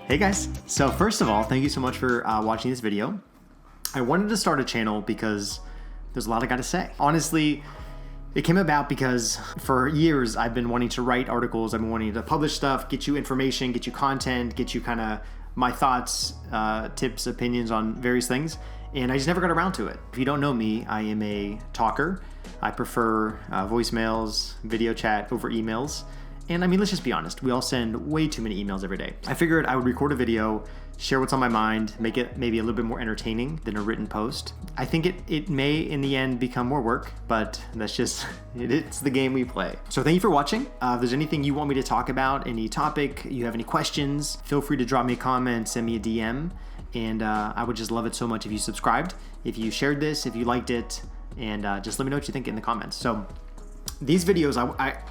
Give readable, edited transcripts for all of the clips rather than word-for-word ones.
Hey guys, so first of all, thank you so much for watching this video. I wanted to start a channel because there's a lot I gotta say. Honestly, it came about because for years I've been wanting to write articles, I've been wanting to publish stuff, get you information, get you content, get you kind of my thoughts, tips, opinions on various things, and I just never got around to it. If you don't know me, I am a talker. I prefer voicemails, video chat over emails. And I mean, let's just be honest, we all send way too many emails every day. I figured I would record a video, share what's on my mind, make it maybe a little bit more entertaining than a written post. I think it may in the end become more work, but that's just, it's the game we play. So thank you for watching. If there's anything you want me to talk about, any topic, you have any questions, feel free to drop me a comment, send me a DM. And I would just love it so much if you subscribed, if you shared this, if you liked it, and just let me know what you think in the comments. So these videos,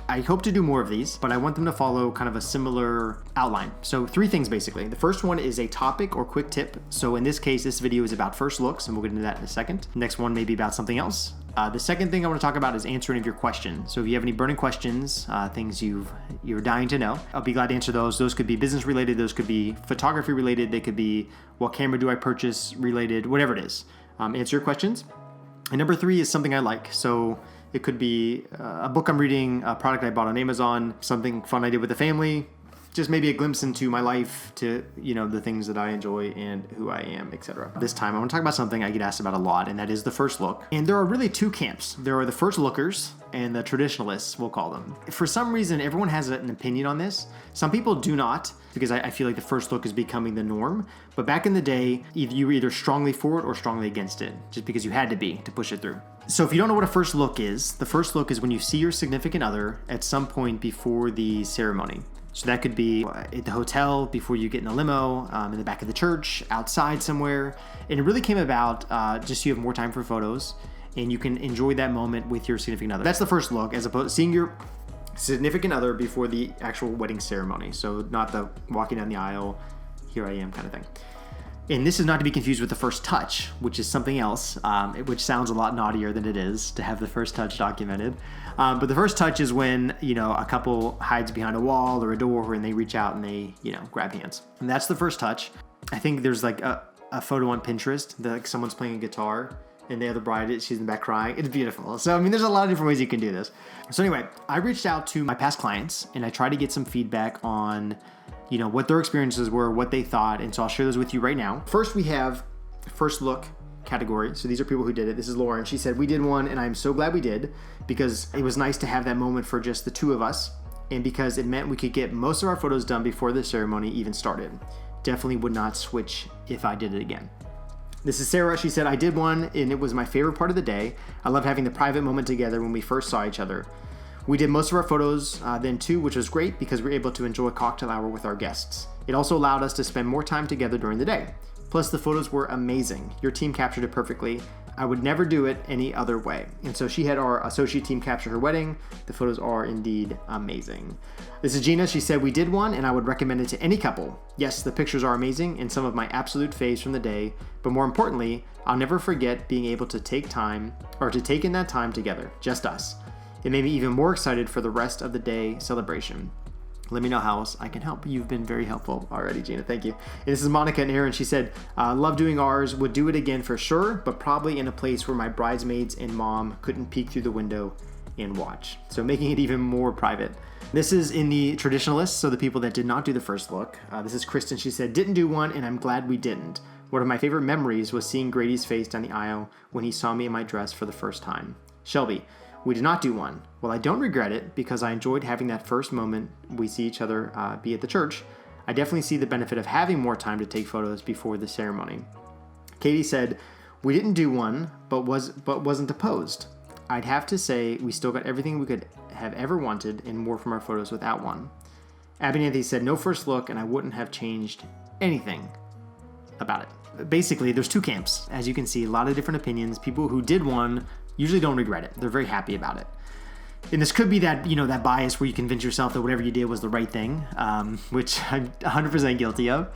I hope to do more of these, but I want them to follow kind of a similar outline. So 3 things basically. The first one is a topic or quick tip. So in this case, this video is about first looks, and we'll get into that in a second. Next one may be about something else. The second thing I want to talk about is answering of your questions. So if you have any burning questions, things you're dying to know, I'll be glad to answer those. Those could be business related, those could be photography related, they could be what camera do I purchase related, whatever it is. Answer your questions. And number 3 is something I like. So it could be a book I'm reading, a product I bought on Amazon, something fun I did with the family, just maybe a glimpse into my life, to, you know, the things that I enjoy and who I am, etc. This time I want to talk about something I get asked about a lot, and that is the first look. And there are really 2 camps. There are the first lookers and the traditionalists, we'll call them. For some reason, everyone has an opinion on this. Some people do not, because I feel like the first look is becoming the norm. But back in the day, you were either strongly for it or strongly against it, just because you had to be to push it through. So if you don't know what a first look is, the first look is when you see your significant other at some point before the ceremony. So that could be at the hotel, before you get in a limo, in the back of the church, outside somewhere. And it really came about just so you have more time for photos and you can enjoy that moment with your significant other. That's the first look, as opposed to seeing your significant other before the actual wedding ceremony. So not the walking down the aisle, here I am kind of thing. And this is not to be confused with the first touch, which is something else, which sounds a lot naughtier than it is to have the first touch documented. But the first touch is when, you know, a couple hides behind a wall or a door and they reach out and they, you know, grab hands. And that's the first touch. I think there's like a photo on Pinterest that like someone's playing a guitar and the other bride, she's in the back crying. It's beautiful. So, I mean, there's a lot of different ways you can do this. So anyway, I reached out to my past clients and I tried to get some feedback on, you know, what their experiences were, what they thought. And so I'll share those with you right now. First, we have first look category. So these are people who did it. This is Lauren. She said, we did one and I'm so glad we did, because it was nice to have that moment for just the 2 of us. And because it meant we could get most of our photos done before the ceremony even started. Definitely would not switch if I did it again. This is Sarah. She said, I did one and it was my favorite part of the day. I loved having the private moment together when we first saw each other. We did most of our photos then too, which was great because we were able to enjoy a cocktail hour with our guests. It also allowed us to spend more time together during the day. Plus the photos were amazing. Your team captured it perfectly. I would never do it any other way. And so she had our associate team capture her wedding. The photos are indeed amazing. This is Gina. She said, we did one and I would recommend it to any couple. Yes, the pictures are amazing and some of my absolute faves from the day, but more importantly, I'll never forget being able to take in that time together, just us. It made me even more excited for the rest of the day celebration. Let me know how else I can help. You've been very helpful already, Gina. Thank you. And this is Monica and Aaron. She said, love doing ours, would do it again for sure, but probably in a place where my bridesmaids and mom couldn't peek through the window and watch. So making it even more private. This is in the traditionalists, so the people that did not do the first look. This is Kristen. She said, didn't do one and I'm glad we didn't. One of my favorite memories was seeing Grady's face down the aisle when he saw me in my dress for the first time. Shelby, we did not do one. Well, I don't regret it because I enjoyed having that first moment we see each other be at the church. I definitely see the benefit of having more time to take photos before the ceremony. Katie said, we didn't do one, but wasn't opposed. I'd have to say we still got everything we could have ever wanted and more from our photos without one. Abby Nancy said, no first look and I wouldn't have changed anything about it. Basically, there's 2 camps. As you can see, a lot of different opinions. People who did one usually don't regret it. They're very happy about it. And this could be that, you know, that bias where you convince yourself that whatever you did was the right thing, which I'm 100% guilty of.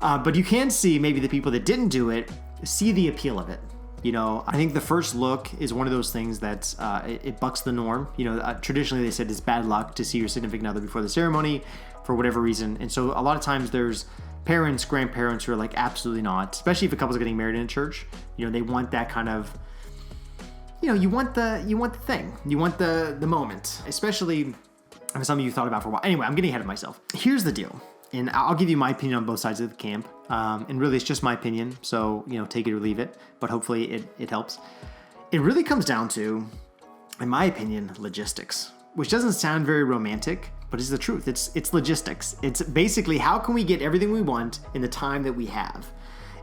But you can see maybe the people that didn't do it see the appeal of it. You know, I think the first look is one of those things that's, it bucks the norm. You know, traditionally they said it's bad luck to see your significant other before the ceremony for whatever reason. And so a lot of times there's parents, grandparents who are like, absolutely not, especially if a couple's getting married in a church. They want that kind of, you want the thing, you want the moment, especially if some of you thought about for a while. Anyway, I'm getting ahead of myself. Here's the deal, and I'll give you my opinion on both sides of the camp. And really, it's just my opinion, so take it or leave it. But hopefully, it helps. It really comes down to, in my opinion, logistics, which doesn't sound very romantic, but it's the truth. It's logistics. It's basically, how can we get everything we want in the time that we have?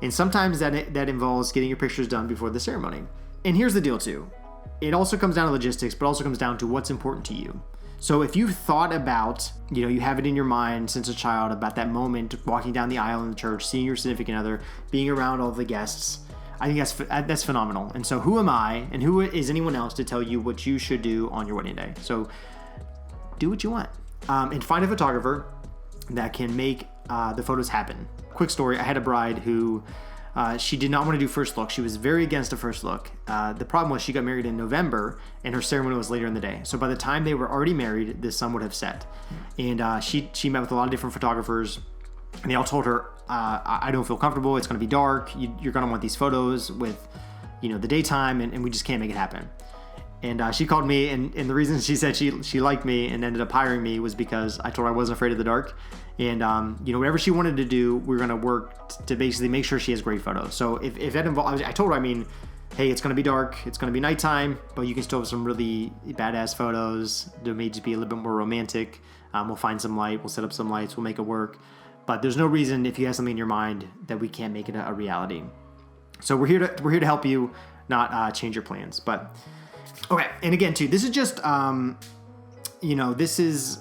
And sometimes that involves getting your pictures done before the ceremony. And here's the deal too. It also comes down to logistics, but also comes down to what's important to you. So if you've thought about, you have it in your mind since a child about that moment, walking down the aisle in the church, seeing your significant other, being around all the guests, I think that's phenomenal. And so who am I and who is anyone else to tell you what you should do on your wedding day? So do what you want, and find a photographer that can make the photos happen. Quick story, I had a bride who, she did not want to do first look. She was very against a first look. The problem was she got married in November and her ceremony was later in the day. So by the time they were already married, the sun would have set. And she met with a lot of different photographers, and they all told her, I don't feel comfortable. It's going to be dark. You're going to want these photos with, the daytime, and we just can't make it happen. And she called me, and the reason she said she liked me and ended up hiring me was because I told her I wasn't afraid of the dark. And, whatever she wanted to do, we were going to work to basically make sure she has great photos. So if that involves, I told her, hey, it's going to be dark, it's going to be nighttime, but you can still have some really badass photos. They may just be a little bit more romantic. We'll find some light, we'll set up some lights, we'll make it work. But there's no reason, if you have something in your mind, that we can't make it a reality. So we're here to help you, not change your plans. But okay, and again too, this is just this is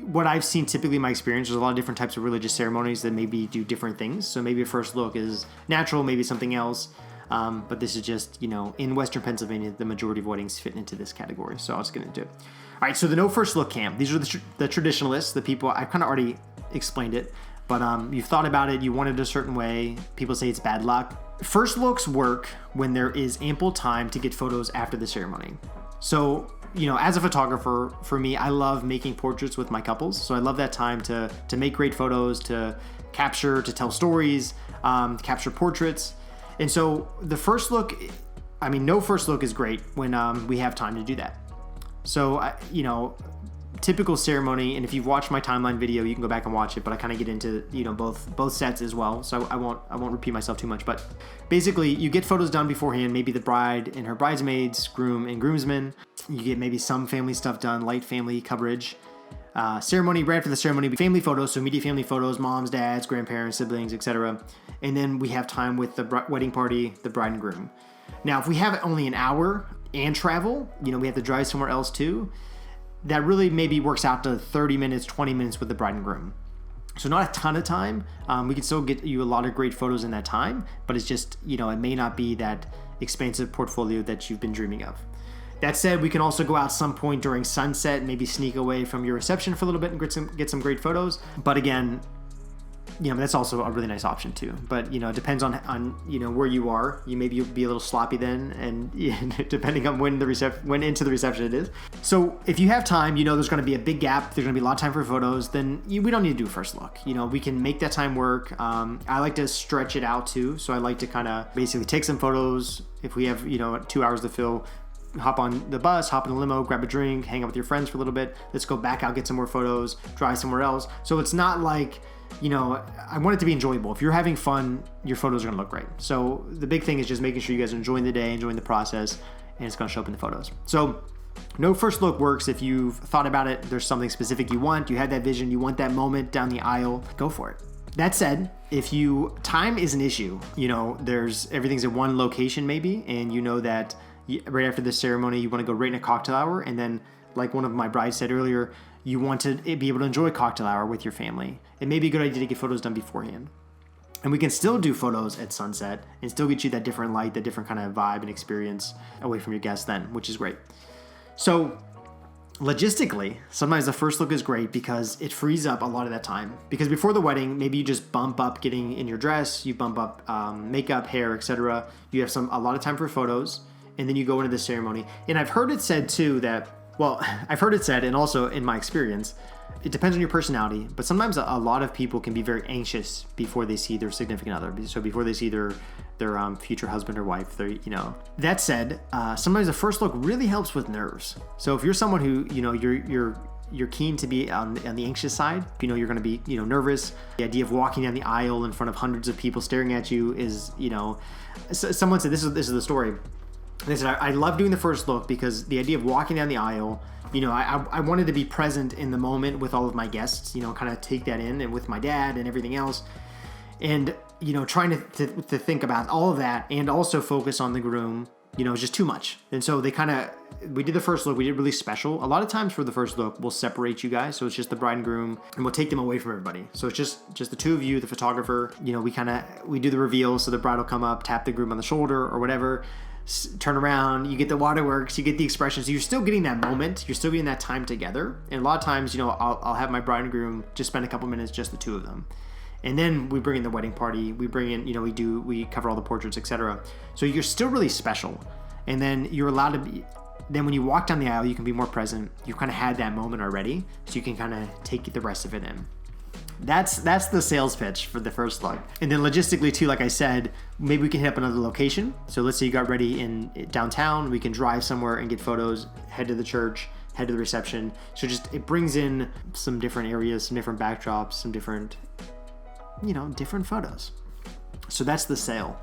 what I've seen typically in my experience. There's a lot of different types of religious ceremonies that maybe do different things. So maybe a first look is natural, maybe something else. But this is just, in Western Pennsylvania, the majority of weddings fit into this category. So I'll just get into it. All right, so the no first look camp. These are the traditionalists, the people, I kind of already explained it, but you've thought about it, you want it a certain way. People say it's bad luck. First looks work when there is ample time to get photos after the ceremony. So, as a photographer, for me, I love making portraits with my couples. So I love that time to make great photos, to capture, to tell stories, capture portraits. And so the first look, no first look is great when we have time to do that. So, typical ceremony, and if you've watched my timeline video, you can go back and watch it, but I kind of get into, both sets as well. So I won't repeat myself too much, but basically you get photos done beforehand, maybe the bride and her bridesmaids, groom and groomsmen. You get maybe some family stuff done, light family coverage. Ceremony, right after the ceremony, family photos, so immediate family photos, moms, dads, grandparents, siblings, etc. And then we have time with the wedding party, the bride and groom. Now, if we have only an hour and travel, we have to drive somewhere else too, that really maybe works out to 30 minutes, 20 minutes with the bride and groom. So not a ton of time. We can still get you a lot of great photos in that time, but it's just, it may not be that expansive portfolio that you've been dreaming of. That said, we can also go out some point during sunset, maybe sneak away from your reception for a little bit and get some great photos. But again, that's also a really nice option too. But, it depends on where you are. You maybe be a little sloppy then, and depending on when into the reception it is. So if you have time, there's going to be a big gap. There's going to be a lot of time for photos. Then we don't need to do a first look. We can make that time work. I like to stretch it out too. So I like to kind of basically take some photos. If we have, 2 hours to fill, hop on the bus, hop in the limo, grab a drink, hang out with your friends for a little bit. Let's go back out, get some more photos, drive somewhere else. So it's not like, I want it to be enjoyable. If you're having fun, your photos are going to look great. So the big thing is just making sure you guys are enjoying the day, enjoying the process, and it's going to show up in the photos. So no first look works if you've thought about it. There's something specific you want. You had that vision. You want that moment down the aisle. Go for it. That said, if time is an issue, everything's in one location maybe, and that right after the ceremony, you want to go right in a cocktail hour. And then, like one of my brides said earlier, you want to be able to enjoy cocktail hour with your family. It may be a good idea to get photos done beforehand. And we can still do photos at sunset and still get you that different light, that different kind of vibe and experience away from your guests then, which is great. So logistically, sometimes the first look is great because it frees up a lot of that time. Because before the wedding, maybe you just bump up getting in your dress, you bump up makeup, hair, etc. You have a lot of time for photos, and then you go into the ceremony. And I've heard it said too that Well, I've heard it said, and also in my experience, it depends on your personality, but sometimes a lot of people can be very anxious before they see their significant other. So before they see their future husband or wife, that said, sometimes the first look really helps with nerves. So if you're someone who, you're keen to be on the anxious side, you're going to be, nervous. The idea of walking down the aisle in front of hundreds of people staring at you is, someone said, this is the story. They said, I love doing the first look because the idea of walking down the aisle, I wanted to be present in the moment with all of my guests, kind of take that in, and with my dad and everything else. And, trying to think about all of that and also focus on the groom, is just too much. And so we did the first look, we did really special. A lot of times for the first look, we'll separate you guys. So it's just the bride and groom, and we'll take them away from everybody. So it's just the two of you, the photographer, we do the reveal. So the bride will come up, tap the groom on the shoulder or whatever, turn around, you get the waterworks, you get the expressions. So you're still getting that moment, you're still getting that time together. And a lot of times, I'll have my bride and groom just spend a couple minutes, just the two of them. And then we bring in the wedding party, we bring in, we cover all the portraits, etc. So you're still really special. And then you're allowed to be, then when you walk down the aisle, you can be more present. You kind of had that moment already, so you can kind of take the rest of it in. That's the sales pitch for the first look. And then logistically too, like I said, maybe we can hit up another location. So let's say you got ready in downtown, we can drive somewhere and get photos, head to the church, head to the reception. So it brings in some different areas, some different backdrops, some different, different photos. So that's the sale.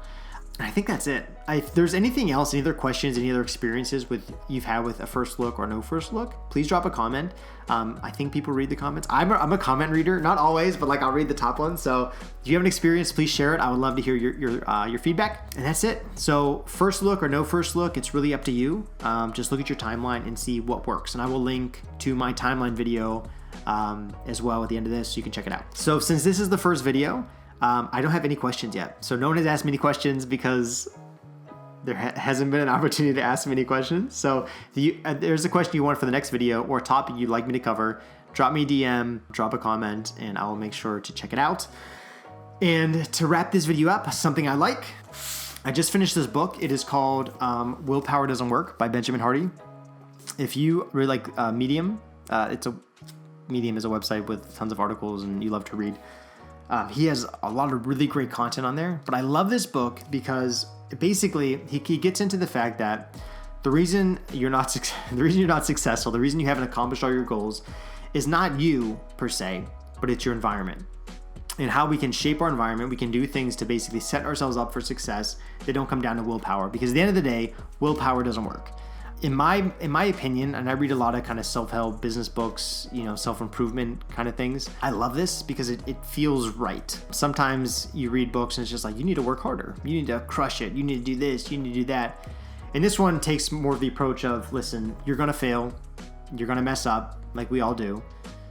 I think that's it. If there's anything else, any other questions, any other experiences you've had with a first look or no first look, please drop a comment. I think people read the comments. I'm a comment reader, not always, but I'll read the top ones. So if you have an experience, please share it. I would love to hear your feedback. And that's it. So first look or no first look, it's really up to you. Just look at your timeline and see what works. And I will link to my timeline video as well at the end of this, so you can check it out. So since this is the first video, I don't have any questions yet. So no one has asked me any questions because there hasn't been an opportunity to ask me any questions. So if there's a question you want for the next video or a topic you'd like me to cover, drop me a DM, drop a comment, and I will make sure to check it out. And to wrap this video up, something I like. I just finished this book. It is called Willpower Doesn't Work by Benjamin Hardy. If you really like Medium, Medium is a website with tons of articles and you love to read. He has a lot of really great content on there, but I love this book because basically he gets into the fact that the reason you're not successful, the reason you haven't accomplished all your goals is not you per se, but it's your environment. And how we can shape our environment, we can do things to basically set ourselves up for success that don't come down to willpower, because at the end of the day, willpower doesn't work. In my opinion, and I read a lot of kind of self-help business books, self-improvement kind of things. I love this because it feels right. Sometimes you read books and it's just like, you need to work harder. You need to crush it. You need to do this. You need to do that. And this one takes more of the approach of, listen, you're going to fail. You're going to mess up like we all do.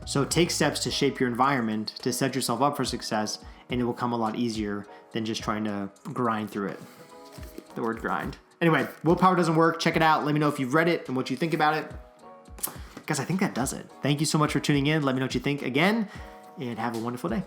So take steps to shape your environment to set yourself up for success, and it will come a lot easier than just trying to grind through it. The word grind. Anyway, Willpower Doesn't Work. Check it out. Let me know if you've read it and what you think about it. Guys, I think that does it. Thank you so much for tuning in. Let me know what you think again, and have a wonderful day.